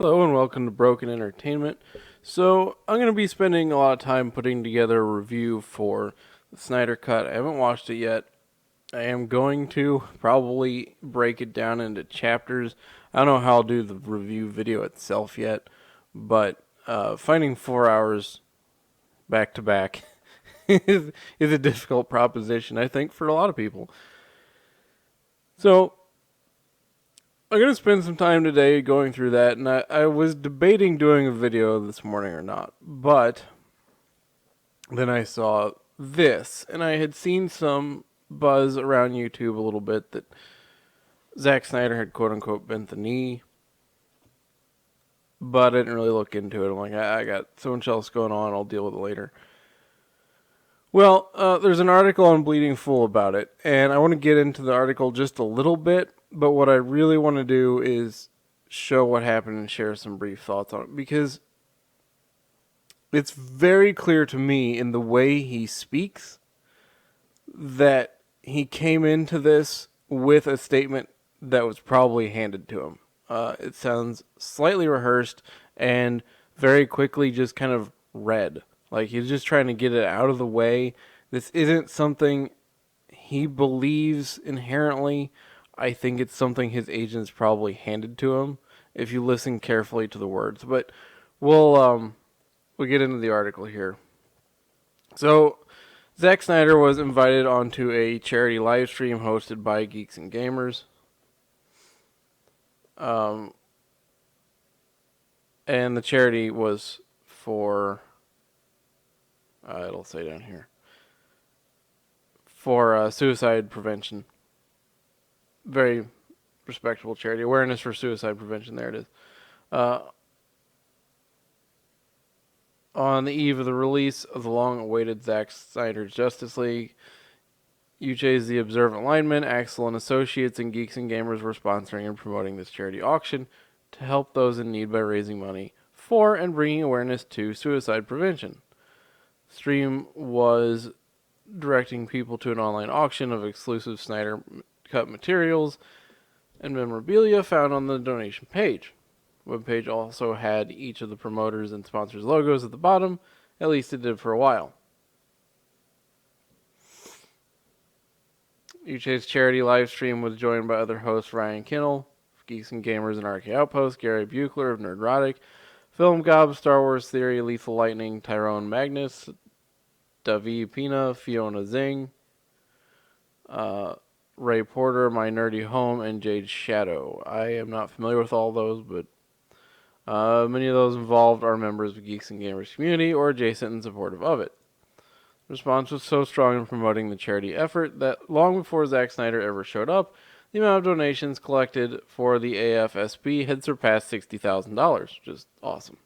Hello and welcome to Broken Entertainment. So, I'm going to be spending a lot of time putting together a review for the Snyder Cut. I haven't watched it yet. I am going to probably break it down into chapters. I don't know how I'll do the review video itself yet, but finding 4 hours back to back is a difficult proposition, I think, for a lot of people. So, I'm going to spend some time today going through that, and I was debating doing a video this morning or not, but then I saw this, and I had seen some buzz around YouTube a little bit that Zack Snyder had quote-unquote bent the knee, but I didn't really look into it. I'm like, I got so much else going on, I'll deal with it later. Well, there's an article on Bleeding Fool about it, and I want to get into the article just a little bit, but what I really want to do is show what happened and share some brief thoughts on it, because it's very clear to me in the way he speaks that he came into this with a statement that was probably handed to him. It sounds slightly rehearsed and very quickly just kind of read. Like he's just trying to get it out of the way. This isn't something he believes inherently. I think it's something his agents probably handed to him if you listen carefully to the words. But we'll get into the article here. So, Zack Snyder was invited onto a charity live stream hosted by Geeks and Gamers. And the charity was for, it'll say down here, for suicide prevention. Very respectable charity. Awareness for suicide prevention. There it is. On the eve of the release of the long-awaited Zack Snyder's Justice League, UJ's The Observant Lineman, Axel and Associates, and Geeks and Gamers were sponsoring and promoting this charity auction to help those in need by raising money for and bringing awareness to suicide prevention. The stream was directing people to an online auction of exclusive Snyder Cut materials and memorabilia found on the donation page. The webpage also had each of the promoters and sponsors' logos at the bottom. At least it did for a while. UJ's charity live stream was joined by other hosts Ryan Kinnell, Geeks and Gamers and Arcade Outpost, Gary Buchler of Nerdrotic, Film Gob, Star Wars Theory, Lethal Lightning, Tyrone Magnus, Davi Pina, Fiona Zing, Ray Porter, My Nerdy Home, and Jade Shadow. I am not familiar with all those, but many of those involved are members of Geeks and Gamers community or adjacent and supportive of it. The response was so strong in promoting the charity effort that long before Zack Snyder ever showed up, the amount of donations collected for the AFSP had surpassed $60,000, which is awesome.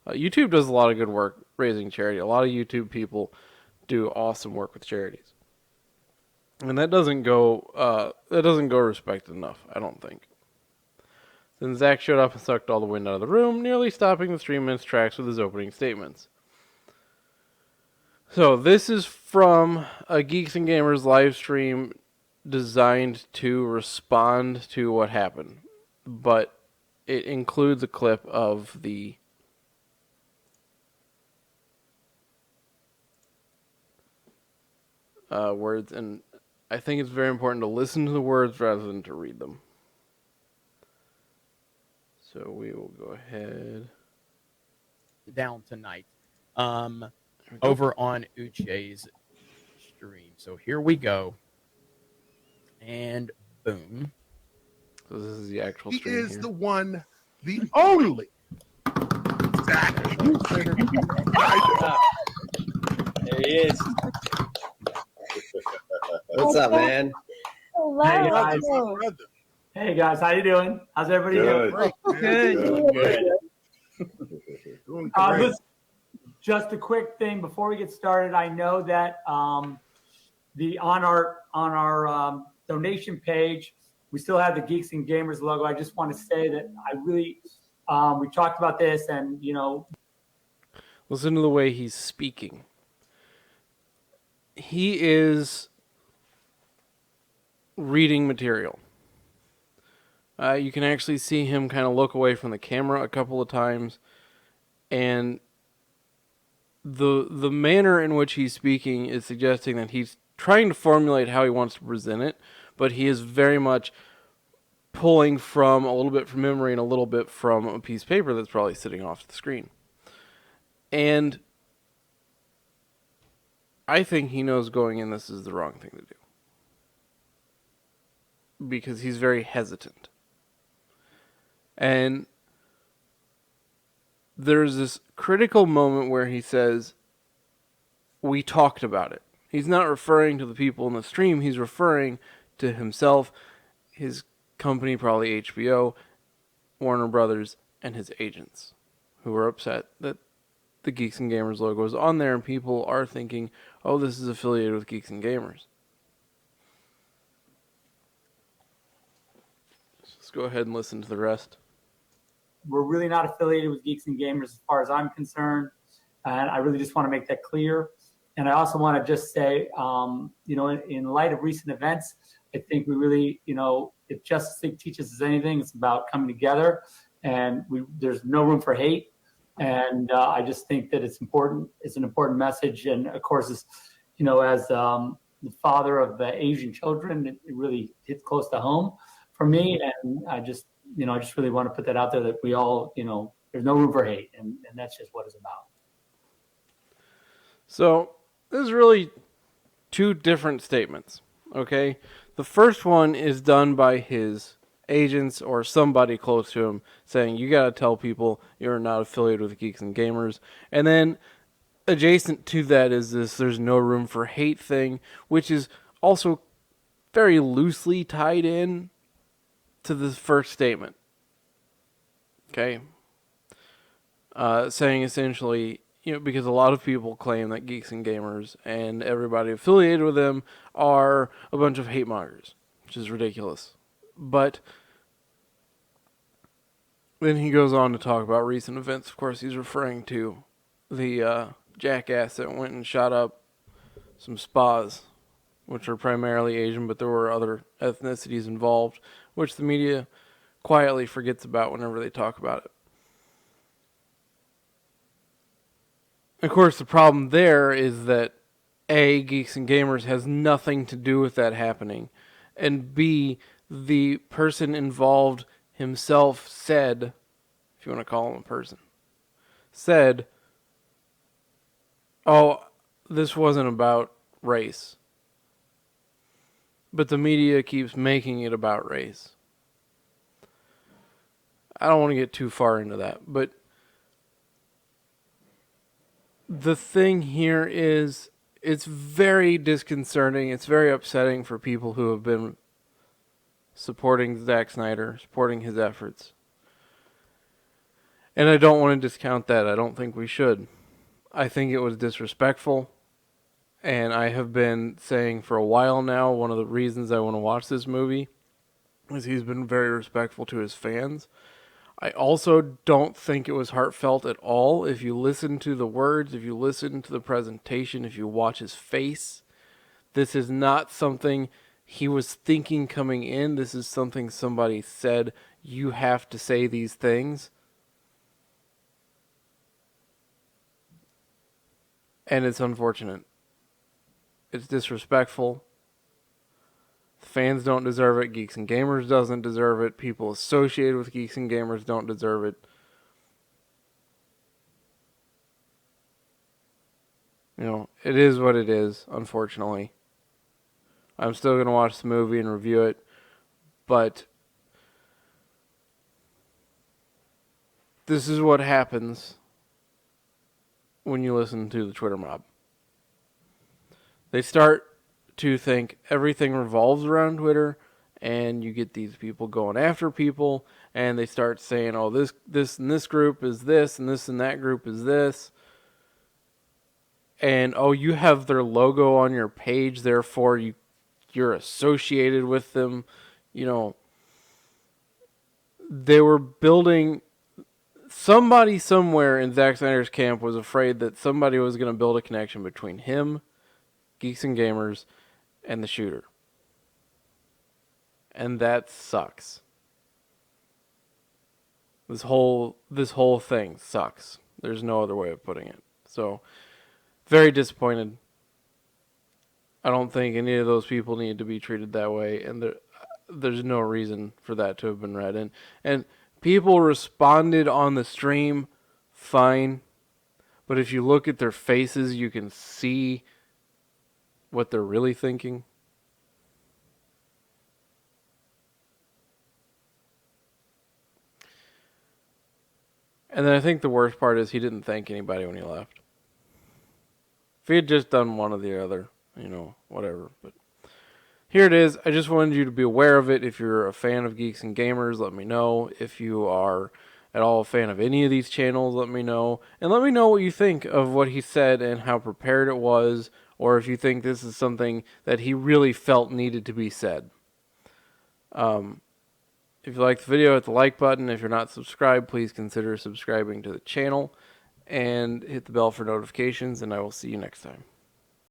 YouTube does a lot of good work raising charity. A lot of YouTube people do awesome work with charities, and that doesn't go respected enough, I don't think. Then Zack showed up and sucked all the wind out of the room, nearly stopping the stream in its tracks with his opening statements. So this is from a Geeks and Gamers live stream designed to respond to what happened, but it includes a clip of the words, and I think it's very important to listen to the words rather than to read them. So we will go ahead. Down tonight over on Uche's stream. So here we go. And boom. So this is the actual He stream is here. the one, the only Zack. There he is. What's up, man? Hey guys. Brother. Hey guys, how you doing? How's everybody doing? Good. Doing great. Just a quick thing before we get started. I know that on our donation page, we still have the Geeks and Gamers logo. I just want to say that I really we talked about this, and Listen to the way he's speaking. He is reading material. You can actually see him kind of look away from the camera a couple of times, and the manner in which he's speaking is suggesting that he's trying to formulate how he wants to present it, but he is very much pulling from a little bit from memory and a little bit from a piece of paper that's probably sitting off the screen. And I think he knows going in this is the wrong thing to do, because he's very hesitant. And there's this critical moment where he says, "We talked about it." He's not referring to the people in the stream. He's referring to himself, his company, probably HBO, Warner Brothers, and his agents, who are upset that the Geeks and Gamers logo is on there, and people are thinking, oh, this is affiliated with Geeks and Gamers. Let's go ahead and listen to the rest. We're really not affiliated with Geeks and Gamers as far as I'm concerned. And I really just want to make that clear. And I also want to just say, in light of recent events, I think we really, if Justice League teaches us anything, it's about coming together. And there's no room for hate. And I just think that it's important. It's an important message. And of course, as the father of Asian children, it really hits close to home for me. And I just really want to put that out there, that we all, there's no room for hate. And that's just what it's about. So there's really two different statements, okay? The first one is done by his agents or somebody close to him, saying, you got to tell people you're not affiliated with Geeks and Gamers. And then adjacent to that is this there's no room for hate thing, which is also very loosely tied in to the first statement. Okay? Saying essentially, because a lot of people claim that Geeks and Gamers and everybody affiliated with them are a bunch of hate mongers, which is ridiculous. But then he goes on to talk about recent events. Of course, he's referring to the jackass that went and shot up some spas, which are primarily Asian, but there were other ethnicities involved, which the media quietly forgets about whenever they talk about it. Of course, the problem there is that A, Geeks and Gamers has nothing to do with that happening, and B, the person involved himself said, if you want to call him a person, said, oh, this wasn't about race. But the media keeps making it about race. I don't want to get too far into that, but the thing here is, it's very disconcerting. It's very upsetting for people who have been supporting Zack Snyder, supporting his efforts. And I don't want to discount that. I don't think we should. I think it was disrespectful. And I have been saying for a while now, one of the reasons I want to watch this movie is he's been very respectful to his fans. I also don't think it was heartfelt at all. If you listen to the words, if you listen to the presentation, if you watch his face, this is not something he was thinking coming in. This is something somebody said, you have to say these things. And it's unfortunate. It's disrespectful. Fans don't deserve it. Geeks and Gamers doesn't deserve it. People associated with Geeks and Gamers don't deserve it. It is what it is, unfortunately. I'm still going to watch the movie and review it, but this is what happens when you listen to the Twitter mob. They start to think everything revolves around Twitter, and you get these people going after people, and they start saying, oh, this and this group is this, and this and that group is this. And, oh, you have their logo on your page, therefore you're associated with them. They were building... Somebody somewhere in Zack Snyder's camp was afraid that somebody was going to build a connection between him, Geeks and Gamers, and the shooter. And that sucks. This whole thing sucks. There's no other way of putting it. So, very disappointed. I don't think any of those people need to be treated that way, and there's no reason for that to have been read. And people responded on the stream fine, but if you look at their faces, you can see what they're really thinking. And then I think the worst part is he didn't thank anybody when he left. If he had just done one or the other, whatever. But here it is. I just wanted you to be aware of it. If you're a fan of Geeks and Gamers, let me know. If you are at all a fan of any of these channels, let me know. And let me know what you think of what he said and how prepared it was, or if you think this is something that he really felt needed to be said. If you liked the video, hit the like button. If you're not subscribed, please consider subscribing to the channel and hit the bell for notifications, and I will see you next time.